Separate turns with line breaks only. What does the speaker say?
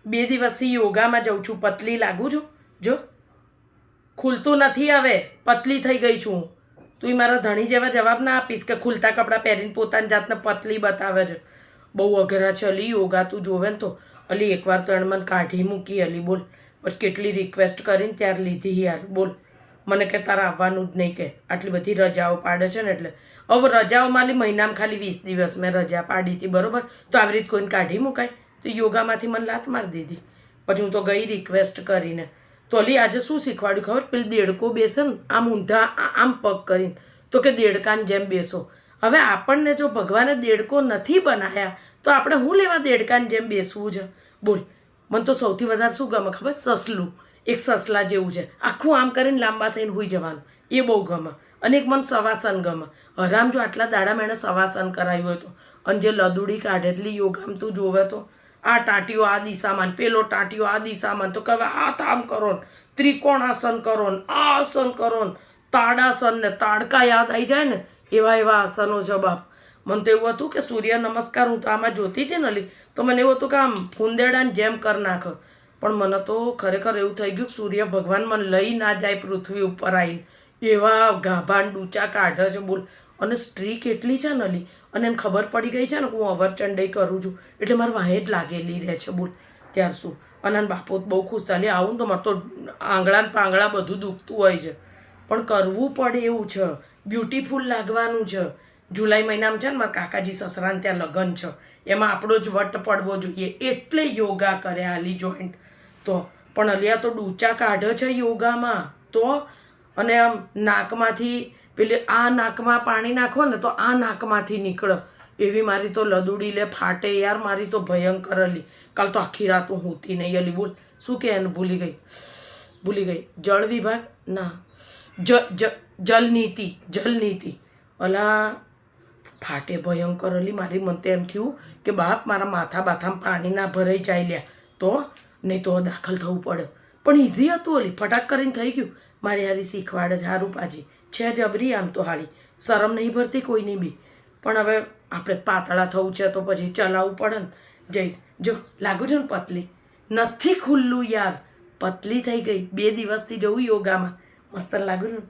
2 દિવસથી યોગામાં જાઉં છું, પતલી લાગુ છું. જો ખુલતું નથી, હવે પતલી થઈ ગઈ છું. તું મારા ધણી જેવા જવાબ ના આપીશ કે ખુલતા કપડાં પહેરીને પોતાની જાતને પતલી બતાવે છે. બહુ અઘરા છે અલી યોગા, તું જોવે ને તો. અલી એકવાર તો એણે મને કાઢી મૂકી અલી, બોલ. પછી કેટલી રિક્વેસ્ટ કરીને ત્યારે લીધી યાર, બોલ. મને કે તારે આવવાનું જ નહીં, કે આટલી બધી રજાઓ પાડે છે ને એટલે. હવે રજાઓમાં મહિનામાં ખાલી 20 દિવસ મેં રજા પાડી હતી, બરાબર. તો આવી રીતે કોઈને કાઢી મુકાય? તો યોગામાંથી મને લાત મારી દીધી. પછી હું તો ગઈ રિક્વેસ્ટ કરીને. તો અલી આજે શું શીખવાડ્યું ખબર? પેલી દેડકો બેસે ને આમ ઊંધા આમ પગ કરીને, તો કે દેડકાની જેમ બેસો. હવે આપણને જો ભગવાને દેડકો નથી બનાવ્યા તો આપણે શું લેવા દેડકાની જેમ બેસવું છે, બોલ. મને તો સૌથી વધારે શું ગમે ખબર? સસલું. એક સસલા જેવું છે, આખું આમ કરીને લાંબા થઈને હોઈ જવાનું, એ બહુ ગમે. અને એક મને સવાસન ગમે. હરામ જો આટલા દાડા મેં સવાસન કરાવ્યું હોય તો. અને જે લદુડી કાઢે એટલી યોગામાં તું જોવે તો, આ ટાંટીઓ આ દિશામાં, પેલો ટાંટીઓ આ દિશામાં, તો કે હાથ આમ કરો ને, ત્રિકોણાસન કરો ને, આ આસન કરો ને, તાડાસન ને તાડકા યાદ આવી જાય ને એવા એવા આસનો છે બાપ. મને તો એવું હતું કે સૂર્ય નમસ્કાર હું તો આમાં જોતી હતી ને અલી, તો મને એવું હતું કે આમ ફૂંદેડાને જેમ કર નાખ. પણ મને તો ખરેખર એવું થઈ ગયું કે સૂર્ય ભગવાન મને લઈ ના જાય પૃથ્વી ઉપર આવીને, એવા ગાભાન ડૂચા કાઢે છે, બોલ. અને સ્ટ્રી કેટલી છે ને અલી, અને એને ખબર પડી ગઈ છે ને કે હું અવરચંડાઈ કરું છું, એટલે મારે વાહે જ લાગેલી રહે છે, બોલ. ત્યાર શું. અને બાપો બહુ ખુશ થાય, આવું ને તો મારે તો આંગળા ને પાંગળા બધું દુખતું હોય છે. પણ કરવું પડે એવું છે, બ્યુટીફુલ લાગવાનું છે. જુલાઈ મહિનામાં છે ને મારા કાકાજી સસરાને ત્યાં લગ્ન છે, એમાં આપણો જ વટ પડવો જોઈએ, એટલે યોગા કરે આલી જોઈન્ટ તો. પણ અલિયા તો ડૂચા કાઢે છે યોગામાં તો. અને આમ નાકમાંથી પેલી આ નાકમાં પાણી નાખો ને તો આ નાકમાંથી નીકળે એવી મારી તો લદુડી લે ફાટે યાર, મારી તો ભયંકર અલી. કાલ તો આખી રાત હું હોતી નહીં અલી, બોલ. શું કે એને ભૂલી ગઈ. જળ વિભાગ ના, જલનીતિ અલા ફાટે ભયંકર અલી મારી. મને તો એમ થયું કે બાપ મારા માથા બાથામાં પાણી ના ભરાઈ જાય લ્યા, તો નહીં તો દાખલ થવું પડે. પણ ઇઝી હતું અલી, ફટાક કરીને થઈ ગયું. મારી હારી શીખવાડે છે હારું પાછી છે જબરી આમ તો હાળી, શરમ નહીં ભરતી કોઈની બી. પણ હવે આપણે પાતળા થવું છે તો પછી ચલાવવું પડે ને. જઈશ જો લાગુ છે ને પતલી, નથી ખુલ્લું યાર, પતલી થઈ ગઈ. 2 દિવસથી જવું યોગામાં, મસ્ત લાગ્યું ને.